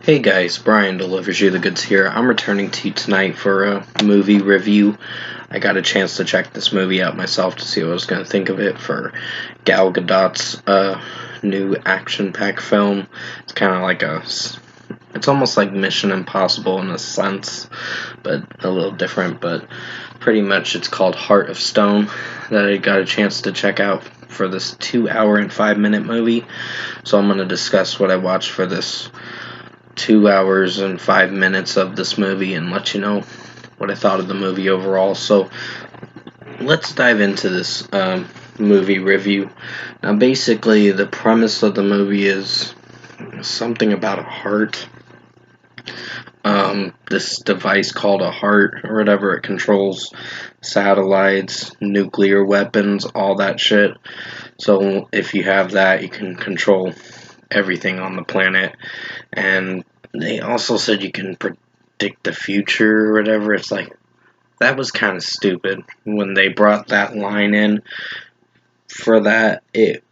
Hey guys, Brian delivers you the goods here. I'm returning to you tonight for a movie review. I got a chance to check this movie out myself to see what I was going to think of it for Gal Gadot's new action-packed film. It's kind of like it's almost like Mission Impossible in a sense, but a little different. But pretty much it's called Heart of Stone that I got a chance to check out for this 2 hour and 5 minute movie. So I'm going to discuss what I watched for this 2 hours and 5 minutes of this movie and let you know what I thought of the movie overall. So let's dive into this movie review. Now, basically, the premise of the movie is something about a heart. This device called a heart or whatever, it controls satellites, nuclear weapons, all that shit. So if you have that, you can control everything on the planet. And they also said you can predict the future or whatever. It's like, that was kind of stupid when they brought that line in. For that, it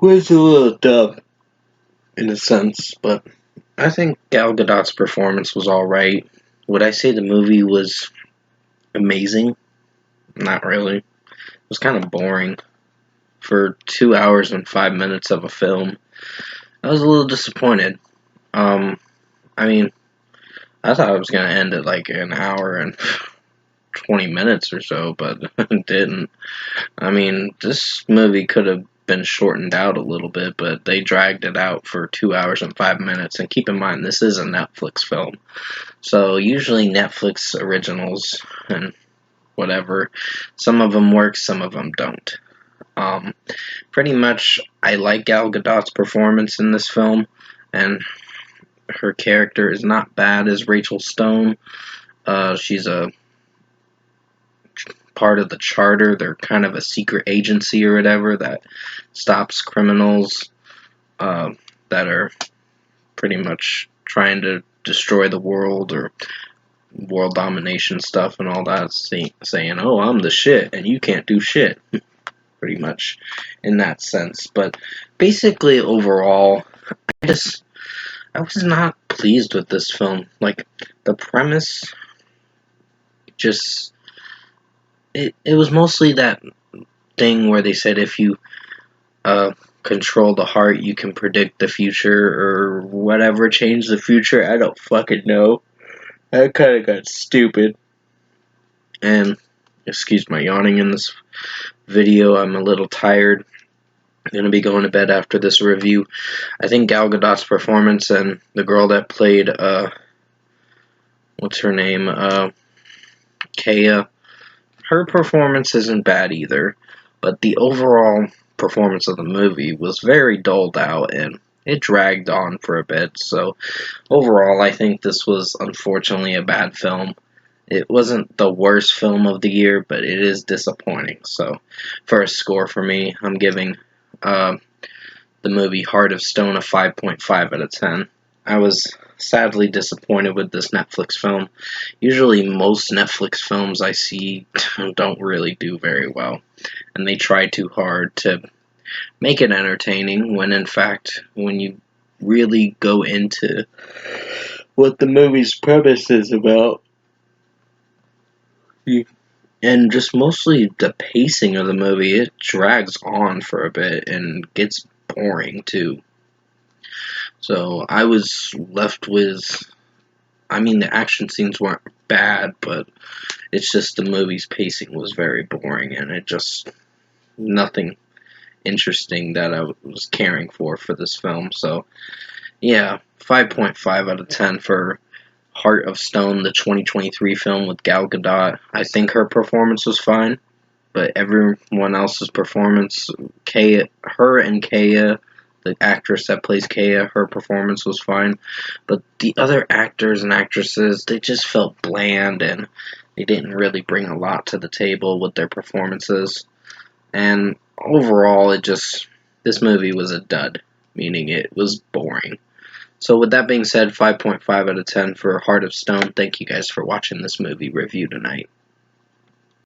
was a little dumb in a sense, but I think Gal Gadot's performance was alright. Would I say the movie was amazing? Not really. It was kind of boring. For 2 hours and 5 minutes of a film, I was a little disappointed. I mean, I thought it was going to end at like an hour and 20 minutes or so, but it didn't. I mean, this movie could have been shortened out a little bit, but they dragged it out for 2 hours and 5 minutes. And keep in mind, this is a Netflix film. So usually Netflix originals and whatever, some of them work, some of them don't. Pretty much, I like Gal Gadot's performance in this film, and her character is not bad as Rachel Stone. She's a part of the Charter. They're kind of a secret agency or whatever that stops criminals that are pretty much trying to destroy the world or world domination stuff and all that, saying, oh, I'm the shit and you can't do shit. Pretty much in that sense. But basically, overall, I was not pleased with this film. Like, the premise just it was mostly that thing where they said if you control the heart, you can predict the future or whatever, change the future. I don't fucking know. That kind of got stupid. And excuse my yawning in this video. I'm a little tired. I'm gonna be going to bed after this review. I think Gal Gadot's performance and the girl that played what's her name, Kaya, her performance isn't bad either, but the overall performance of the movie was very dulled out and it dragged on for a bit. So overall, I think this was unfortunately a bad film. It wasn't the worst film of the year, but it is disappointing. So for a score for me, I'm giving the movie Heart of Stone a 5.5 out of 10. I was sadly disappointed with this Netflix film. Usually most Netflix films I see don't really do very well, and they try too hard to make it entertaining when in fact, when you really go into what the movie's premise is about, and just mostly the pacing of the movie, it drags on for a bit and gets boring too. So I was left with, I mean, the action scenes weren't bad, but it's just the movie's pacing was very boring and it just, nothing interesting that I was caring for this film. So yeah, 5.5 out of 10 for Heart of Stone, the 2023 film with Gal Gadot. I think her performance was fine, but everyone else's performance, her and Kaya, the actress that plays Kaya, her performance was fine. But the other actors and actresses, they just felt bland and they didn't really bring a lot to the table with their performances. And overall, this movie was a dud, meaning it was boring. So with that being said, 5.5 out of 10 for Heart of Stone. Thank you guys for watching this movie review tonight.